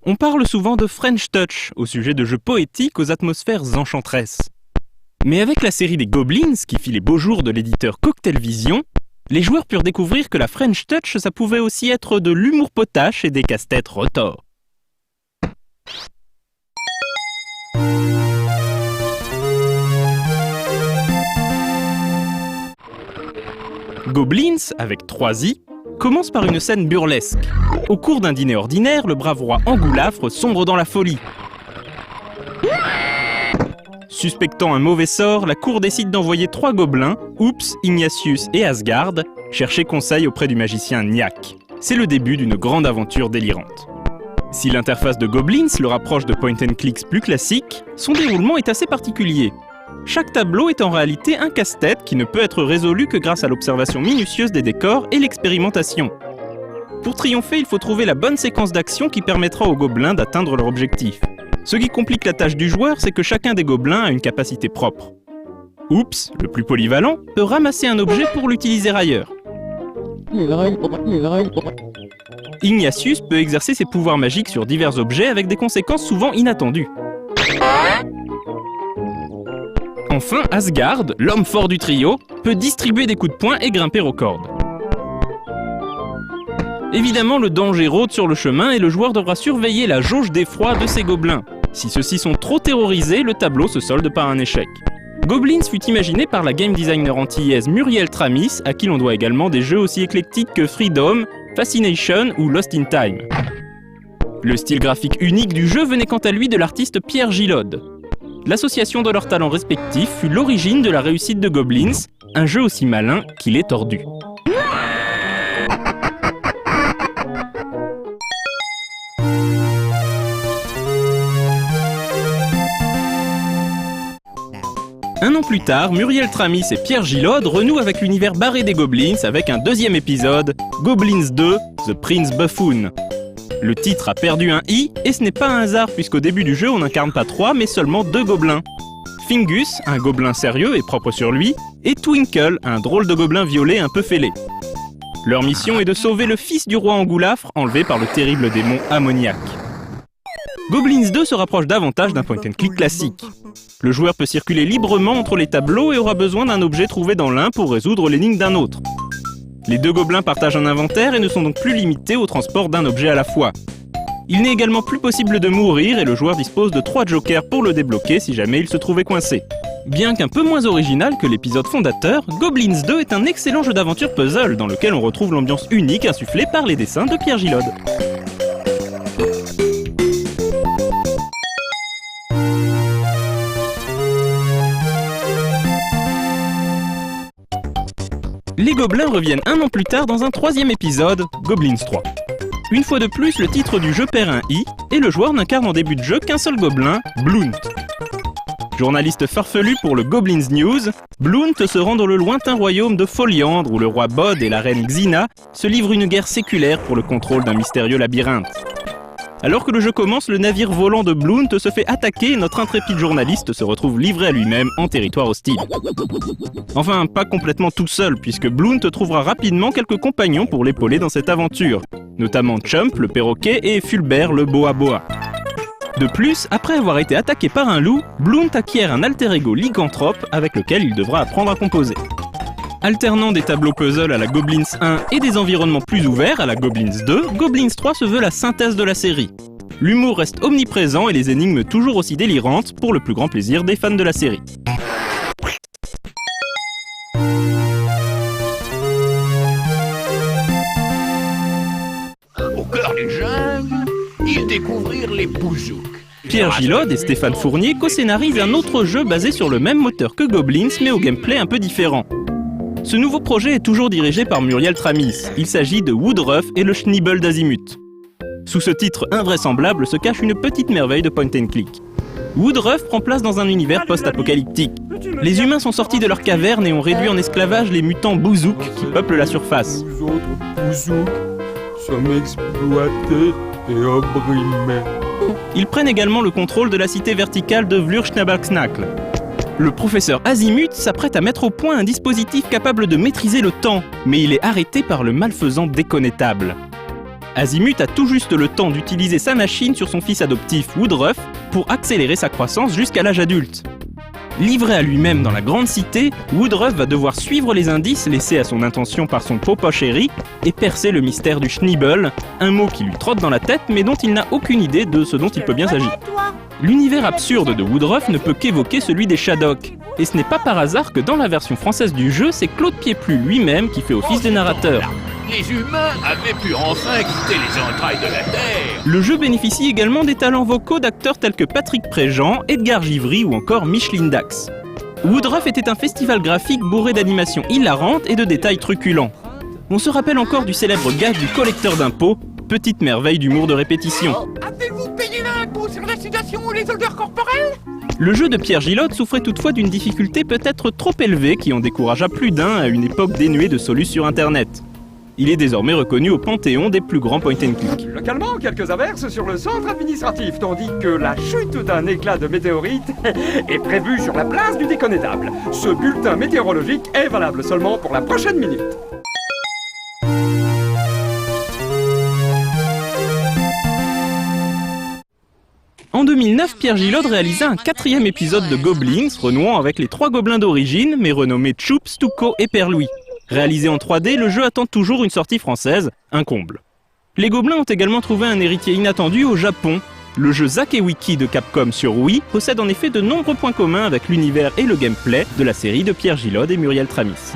On parle souvent de French Touch au sujet de jeux poétiques aux atmosphères enchanteresses. Mais avec la série des Goblins, qui fit les beaux jours de l'éditeur Cocktail Vision, les joueurs purent découvrir que la French Touch, ça pouvait aussi être de l'humour potache et des casse-têtes retors. Goblins, avec 3 i, commence par une scène burlesque. Au cours d'un dîner ordinaire, le brave roi Angoulafre sombre dans la folie. Suspectant un mauvais sort, la cour décide d'envoyer 3 gobelins, Oops, Ignatius et Asgard, chercher conseil auprès du magicien Niak. C'est le début d'une grande aventure délirante. Si l'interface de Goblins le rapproche de point and clicks plus classiques, son déroulement est assez particulier. Chaque tableau est en réalité un casse-tête qui ne peut être résolu que grâce à l'observation minutieuse des décors et l'expérimentation. Pour triompher, il faut trouver la bonne séquence d'action qui permettra aux gobelins d'atteindre leur objectif. Ce qui complique la tâche du joueur, c'est que chacun des gobelins a une capacité propre. Oops, le plus polyvalent, peut ramasser un objet pour l'utiliser ailleurs. Ignatius peut exercer ses pouvoirs magiques sur divers objets avec des conséquences souvent inattendues. Enfin, Asgard, l'homme fort du trio, peut distribuer des coups de poing et grimper aux cordes. Évidemment, le danger rôde sur le chemin et le joueur devra surveiller la jauge d'effroi de ses gobelins. Si ceux-ci sont trop terrorisés, le tableau se solde par un échec. Goblins fut imaginé par la game designer antillaise Muriel Tramis, à qui l'on doit également des jeux aussi éclectiques que Freedom, Fascination ou Lost in Time. Le style graphique unique du jeu venait quant à lui de l'artiste Pierre Gillode. L'association de leurs talents respectifs fut l'origine de la réussite de Goblins, un jeu aussi malin qu'il est tordu. Un an plus tard, Muriel Tramis et Pierre Gillode renouent avec l'univers barré des Goblins avec un 2e épisode, Goblins 2, The Prince Buffoon. Le titre a perdu un i, et ce n'est pas un hasard puisqu'au début du jeu on n'incarne pas 3 mais seulement 2 gobelins. Fingus, un gobelin sérieux et propre sur lui, et Twinkle, un drôle de gobelin violet un peu fêlé. Leur mission est de sauver le fils du roi Angoulafre, enlevé par le terrible démon Ammoniaque. Goblins 2 se rapproche davantage d'un point and click classique. Le joueur peut circuler librement entre les tableaux et aura besoin d'un objet trouvé dans l'un pour résoudre l'énigme d'un autre. Les 2 gobelins partagent un inventaire et ne sont donc plus limités au transport d'un objet à la fois. Il n'est également plus possible de mourir et le joueur dispose de 3 jokers pour le débloquer si jamais il se trouvait coincé. Bien qu'un peu moins original que l'épisode fondateur, Goblins 2 est un excellent jeu d'aventure puzzle dans lequel on retrouve l'ambiance unique insufflée par les dessins de Pierre Gillode. Les gobelins reviennent un an plus tard dans un 3e épisode, Goblins 3. Une fois de plus, le titre du jeu perd un i, et le joueur n'incarne en début de jeu qu'un seul gobelin, Blount. Journaliste farfelu pour le Goblins News, Blount se rend dans le lointain royaume de Foliandre où le roi Bod et la reine Xina se livrent une guerre séculaire pour le contrôle d'un mystérieux labyrinthe. Alors que le jeu commence, le navire volant de Blount se fait attaquer et notre intrépide journaliste se retrouve livré à lui-même en territoire hostile. Enfin, pas complètement tout seul, puisque Blount trouvera rapidement quelques compagnons pour l'épauler dans cette aventure, notamment Chump, le perroquet, et Fulbert, le boa-boa. De plus, après avoir été attaqué par un loup, Blount acquiert un alter ego lycanthrope avec lequel il devra apprendre à composer. Alternant des tableaux puzzle à la Goblins 1 et des environnements plus ouverts à la Goblins 2, Goblins 3 se veut la synthèse de la série. L'humour reste omniprésent et les énigmes toujours aussi délirantes pour le plus grand plaisir des fans de la série. Au cœur d'une jungle, ils découvrirent les bouzouks. Pierre Gillode et Stéphane Fournier co-scénarisent un autre jeu basé sur le même moteur que Goblins mais au gameplay un peu différent. Ce nouveau projet est toujours dirigé par Muriel Tramis. Il s'agit de Woodruff et le Schnibble d'Azimut. Sous ce titre invraisemblable se cache une petite merveille de point and click. Woodruff prend place dans un univers post-apocalyptique. Les humains sont sortis de leur caverne et ont réduit en esclavage les mutants bouzouks qui peuplent la surface. Nous autres bouzouks sommes exploités et opprimés. Ils prennent également le contrôle de la cité verticale de Vlur-Schnabalksnakl. Le professeur Azimut s'apprête à mettre au point un dispositif capable de maîtriser le temps, mais il est arrêté par le malfaisant Déconnétable. Azimut a tout juste le temps d'utiliser sa machine sur son fils adoptif Woodruff pour accélérer sa croissance jusqu'à l'âge adulte. Livré à lui-même dans la grande cité, Woodruff va devoir suivre les indices laissés à son intention par son papa chéri et percer le mystère du Schnibble, un mot qui lui trotte dans la tête mais dont il n'a aucune idée de ce dont il peut bien s'agir. L'univers absurde de Woodruff ne peut qu'évoquer celui des Shadocks, et ce n'est pas par hasard que dans la version française du jeu, c'est Claude Pieplu lui-même qui fait office de narrateur. Les humains avaient pu enfin quitter les entrailles de la Terre. Le jeu bénéficie également des talents vocaux d'acteurs tels que Patrick Préjean, Edgar Givry ou encore Micheline Dax. Woodruff était un festival graphique bourré d'animations hilarantes et de détails truculents. On se rappelle encore du célèbre gag du collecteur d'impôts, petite merveille d'humour de répétition. Avez-vous payé l'impôt sur la sédation et les odeurs corporelles? Le jeu de Pierre Gillotte souffrait toutefois d'une difficulté peut-être trop élevée qui en découragea plus d'un à une époque dénuée de solus sur internet. Il est désormais reconnu au panthéon des plus grands point and click. Localement, quelques averses sur le centre administratif, tandis que la chute d'un éclat de météorite est prévue sur la place du Déconnétable. Ce bulletin météorologique est valable seulement pour la prochaine minute. En 2009, Pierre Gillotte réalisa un 4e épisode de Goblins, renouant avec les 3 gobelins d'origine, mais renommés Choups, Tuco et Père Louis. Réalisé en 3D, le jeu attend toujours une sortie française, un comble. Les Gobelins ont également trouvé un héritier inattendu au Japon. Le jeu Zack et Wiki de Capcom sur Wii possède en effet de nombreux points communs avec l'univers et le gameplay de la série de Pierre Gillotte et Muriel Tramis.